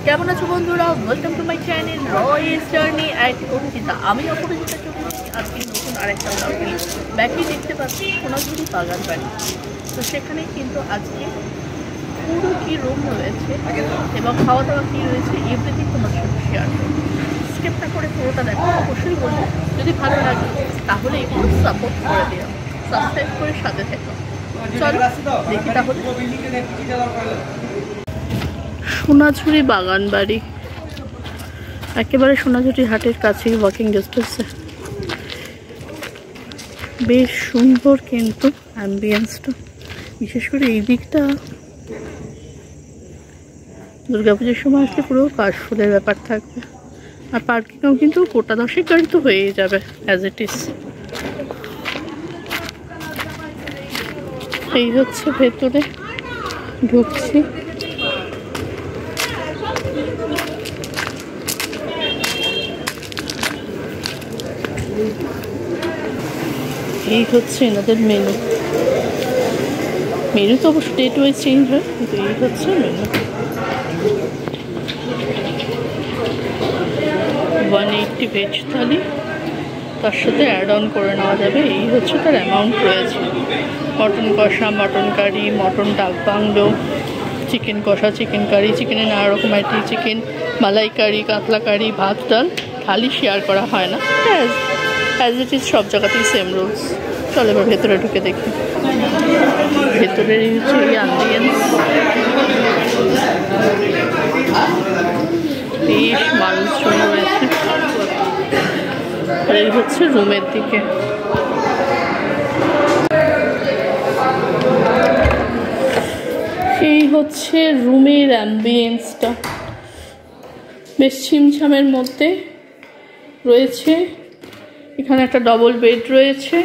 কেমন আছো বন্ধুরা? Welcome to my channel Royce journey at Arpita. আমি অপরাজিতা চৌধুরী। আজকে নতুন আরেকটা ব্লগ নিয়ে ব্যাকে দেখতে পাচ্ছি সোনাঝুরি বাগান বাড়ি। তো সেখানে কিন্তু আজকে পুরো কী রুম রয়েছে এবং খাওয়া দাওয়া কী রয়েছে এভরিথিং তোমার সাথে শেয়ার করবো। স্কিপ না করে পুরোটা দেখো। অবশ্যই বলবো যদি ভালো লাগে তাহলে একটু সাপোর্ট করে দিও, সাবস্ক্রাইব করে সাথে থেকো। চলো দেখি তাহলে। সোনাঝুরি বাগান বাড়ি একেবারে সোনাঝুরি হাটের কাছেই, ওয়াকিং ডিস্টেন্সে। বেশ সুন্দর কিন্তু অ্যাম্বিয়েন্সটা, বিশেষ করে এই দিকটা দুর্গাপুজোর সময় আসলে পুরো কাশফুলের ব্যাপার থাকবে। আর পার্কিংও কিন্তু গোটা 10 গাড়ি তো হয়েই যাবে অ্যাজ ইট ইজ। এই হচ্ছে ভেতরে ঢুকছি। এই হচ্ছে এনাদের মেনু। মেনু তো অবশ্য ডেট ওয়াইজ চেঞ্জ হয়, কিন্তু এই হচ্ছে মেনু। 180 ভেজ থালি, তার সাথে অ্যাড অন করে নেওয়া যাবে। এই হচ্ছে তার অ্যামাউন্ট রয়েছে। মটন কষা, মটন কারি, মটন ডাক বাংলো, চিকেন কষা, চিকেন কারি, চিকেনের নানা রকম আইটেম, চিকেন মালাই কারি, কাতলা কারি, ভাত ডাল। থালি শেয়ার করা হয় না, অ্যাজ ইট ইজ সব জায়গাতেই সেম রুলস। চলো এবার ভেতরে ঢুকে দেখি। ভেতরের হচ্ছে এই অ্যাম্বিয়েন্স, বেশ মানুষজন রয়েছে। আর এই হচ্ছে রুমের দিকে। এই হচ্ছে রুমের অ্যাম্বিয়েন্সটা, বেশ ছিমছামের মধ্যে রয়েছে। এখানে একটা ডবল বেড রয়েছে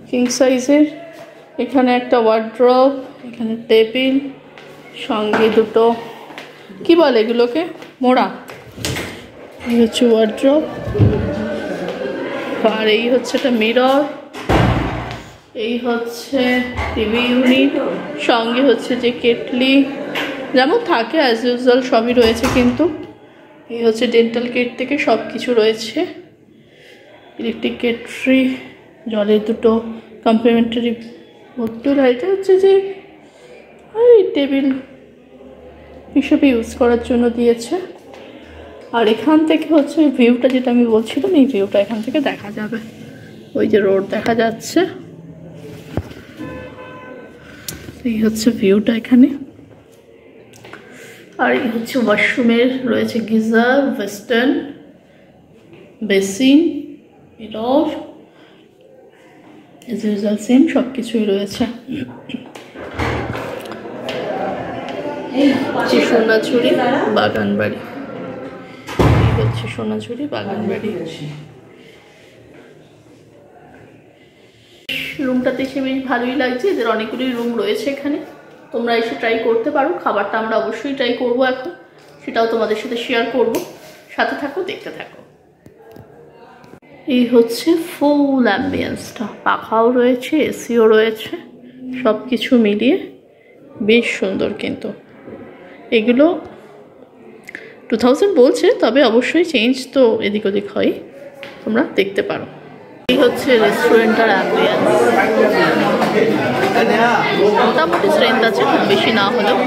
কিং সাইজের। এখানে একটা ওয়ার্ড্রপ, এখানে টেবিল, সঙ্গে দুটো কি বলে এগুলোকে, মোড়া। এই হচ্ছে ওয়ার্ড্রপ। আর এই হচ্ছে একটা মিরর। এই হচ্ছে টিভি ইউনিট, সঙ্গে হচ্ছে যে কেটলি যেমন থাকে অ্যাজ ইউজুয়াল সবই রয়েছে। কিন্তু এই হচ্ছে ডেন্টাল কেট থেকে সব কিছু রয়েছে। ইলেকট্রিক কেটলি, জলের দুটো কমপ্লিমেন্টারি বোতল। এটা হচ্ছে যে এই টেবিল হিসেবে ইউজ করার জন্য দিয়েছে। আর এখান থেকে হচ্ছে ভিউটা, যেটা আমি বলছিলাম, এই ভিউটা এখান থেকে দেখা যাবে। ওই যে রোড দেখা যাচ্ছে, এই হচ্ছে ভিউটা এখানে। আর এই হচ্ছে ওয়াশরুমের রয়েছে geyser, western, basin, mirror, age usual same সব কিছুই রয়েছে। সোনাঝুরি বাগান বাড়ি, এই হচ্ছে সোনাঝুরি বাগান বাড়ি। রুমটাতে এসে বেশ ভালোই লাগছে। এদের অনেকগুলি রুম রয়েছে এখানে, তোমরা এসে ট্রাই করতে পারো। খাবারটা আমরা অবশ্যই ট্রাই করবো এখন, সেটাও তোমাদের সাথে শেয়ার করব। সাথে থাকো, দেখতে থাকো। এই হচ্ছে ফুল অ্যাম্বিয়েন্সটা, পাখাও রয়েছে, এসিও রয়েছে, সব কিছু মিলিয়ে বেশ সুন্দর। কিন্তু এগুলো 2000 বলছে, তবে অবশ্যই চেঞ্জ তো এদিক ওদিক হয়, তোমরা দেখতে পারো। এই হচ্ছে রেস্টুরেন্টের অ্যাম্বিয়েন্স। মোটামুটি স্ট্রেংথ আছে, খুব বেশি না হলেও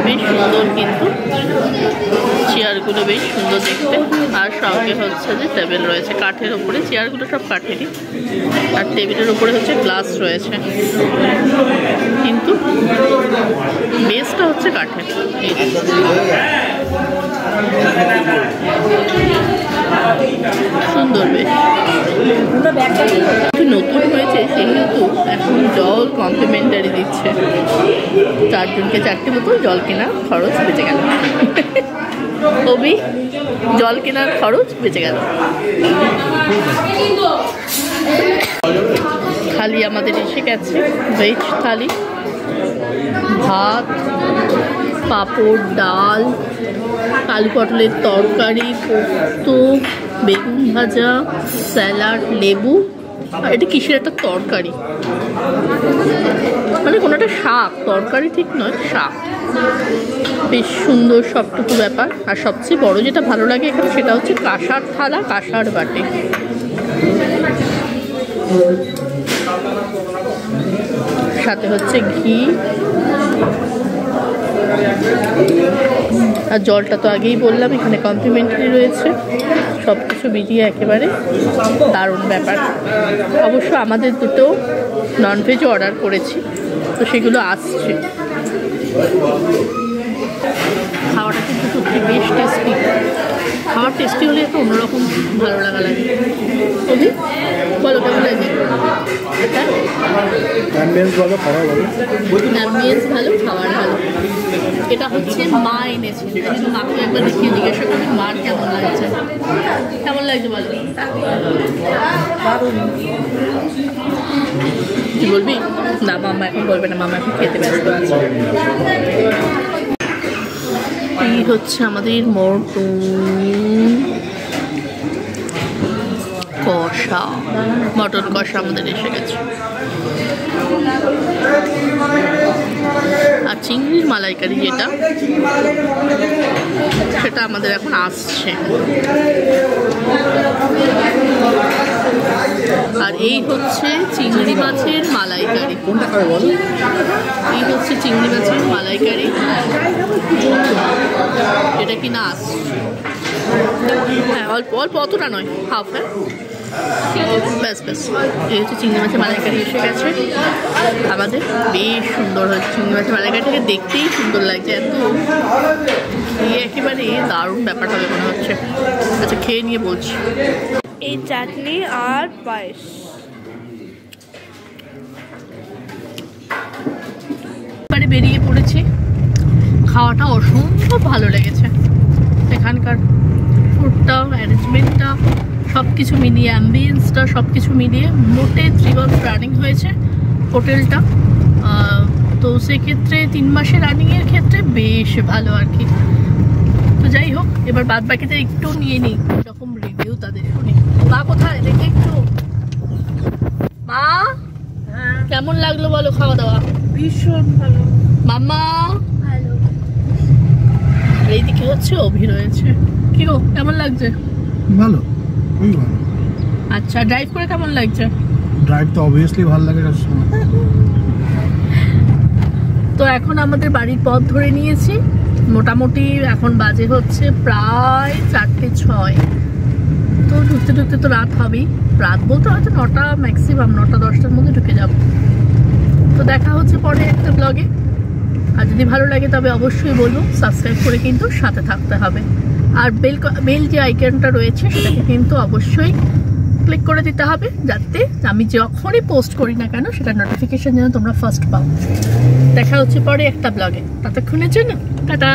বেশ সুন্দর। কিন্তু চেয়ারগুলো বেশ সুন্দর দেখতে। আর সঙ্গে হচ্ছে যে টেবিল রয়েছে কাঠের ওপরে, চেয়ারগুলো সব কাঠেরই। আর টেবিলের ওপরে হচ্ছে গ্লাস রয়েছে, কিন্তু বেসটা হচ্ছে কাঠের। সুন্দর বেশ। নতুন হয়েছে সেহেতু এখন জল কমপ্লিমেন্টারি দিচ্ছে। 4 জনকে 4টে বোতল জল কেনার খরচ বেঁচে গেল। কবি জল কেনার খরচ বেঁচে গেল। থালি আমাদের এসে গেছে, ভেজ থালি, ভাত, পাঁপড়, ডাল, আলু পটলের তরকারি, পোস্ত, বেগুন ভাজা, স্যালাড, লেবু। আর এটা কিসের একটা তরকারি, মানে কোনো একটা শাক, তরকারি ঠিক নয়, শাক। বেশ সুন্দর সবটুকু ব্যাপার। আর সবচেয়ে বড় যেটা ভালো লাগে এখানে সেটা হচ্ছে কাঁসার থালা, কাঁসার বাটি। সাথে হচ্ছে ঘি, আর জলটা তো আগেই বললাম এখানে কমপ্লিমেন্টারি রয়েছে। সব কিছু মিলিয়ে একেবারে দারুণ ব্যাপার। অবশ্য আমাদের দুটো ননভেজও অর্ডার করেছি, তো সেগুলো আসছে। খাওয়াটা কিন্তু সত্যি বেশ টেস্টি। খাওয়ার টেস্টি হলে একটা অন্যরকম ভালো লাগা লাগে। তুমি বলো কেমন লাগে? অ্যাম্বিয়েন্স ভালো, খাবার ভালো। অ্যাম্বিয়েন্স ভালো, খাবার ভালো। এটা হচ্ছে মা এনেছে, কিন্তু মাকে একবার দেখিয়ে জিজ্ঞাসা করি মার কেমন লাগছে। কেমন লাগছে বলো? কি বলবি? না, মামা এখন বলবে না, মামা এখন খেতে ব্যস্ত আছে। এই হচ্ছে আমাদের কষা, মটন কষা আমাদের এসে গেছে। আর চিংড়ির মালাইকারি যেটা, সেটা আমাদের এখন আসছে। আর এই হচ্ছে চিংড়ি মাছের মালাইকারি। এই হচ্ছে চিংড়ি মাছের মালাইকারি, এটা কিনা আসছে। হ্যাঁ, অল্প অল্প, অতটা নয়, হাফ। হ্যাঁ, ব্যাস ব্যাস। এই হচ্ছে চিংড়ি মাছের মালাইকারি এসে গেছে আমাদের। বেশ সুন্দর হয়েছে চিংড়ি মাছের মালাইকারিটাকে, দেখতেই সুন্দর লাগছে। এত খেয়ে একেবারে দারুণ ব্যাপার হবে মনে হচ্ছে। আচ্ছা, খেয়ে নিয়ে বলছি। এই চাটনি আর পায়েস। এবারে বেরিয়ে পড়েছি। খাওয়াটা অসম্ভব ভালো লেগেছে। এখানকার ফুডটা, অ্যারেঞ্জমেন্টটা, সব কিছু মিলিয়ে, অ্যাম্বিয়েন্সটা, সব কিছু মিলিয়ে মোটে 3 months রানিং হয়েছে হোটেলটা। তো সেক্ষেত্রে 3 মাসের রানিংয়ের ক্ষেত্রে বেশ ভালো আর কি। তো যাই হোক, এবার বাদ বাকিতে একটু নিয়ে নিই এরকম রিভিউ তাদের শুনি। মা কোথায় দেখে একটু। মা, কেমন লাগলো বলো খাওয়া দাওয়া? ভীষণ ভালো মাম্মা। ভালো। আর এইদিকে হচ্ছে অভি রয়েছে। কি গো, কেমন লাগছে? ভালো, খুবই ভালো। আচ্ছা, ড্রাইভ করে কেমন লাগছে? ড্রাইভ তো অবভিয়াসলি ভালো লাগে সবসময়। তো এখন আমাদের বাড়ির পথ ধরে নিয়েছি। মোটামুটি এখন বাজে হচ্ছে প্রায় 4:06। তো ঢুকতে ঢুকতে তো রাত হবেই। রাত বলতে হয়তো 9টা, ম্যাক্সিমাম 9টা-10টার মধ্যে ঢুকে যাব। তো দেখা হচ্ছে পরে একটা ব্লগে। আর যদি ভালো লাগে তবে অবশ্যই বলবো সাবস্ক্রাইব করে কিন্তু সাথে থাকতে হবে। আর বেল যে আইকনটা রয়েছে সেটাকে কিন্তু অবশ্যই ক্লিক করে দিতে হবে, যাতে আমি যখনই পোস্ট করি না কেন সেটা নোটিফিকেশন যেন তোমরা ফার্স্ট পাও। দেখা হচ্ছে পরে একটা ব্লগে। ততক্ষণের জন্য টাটা।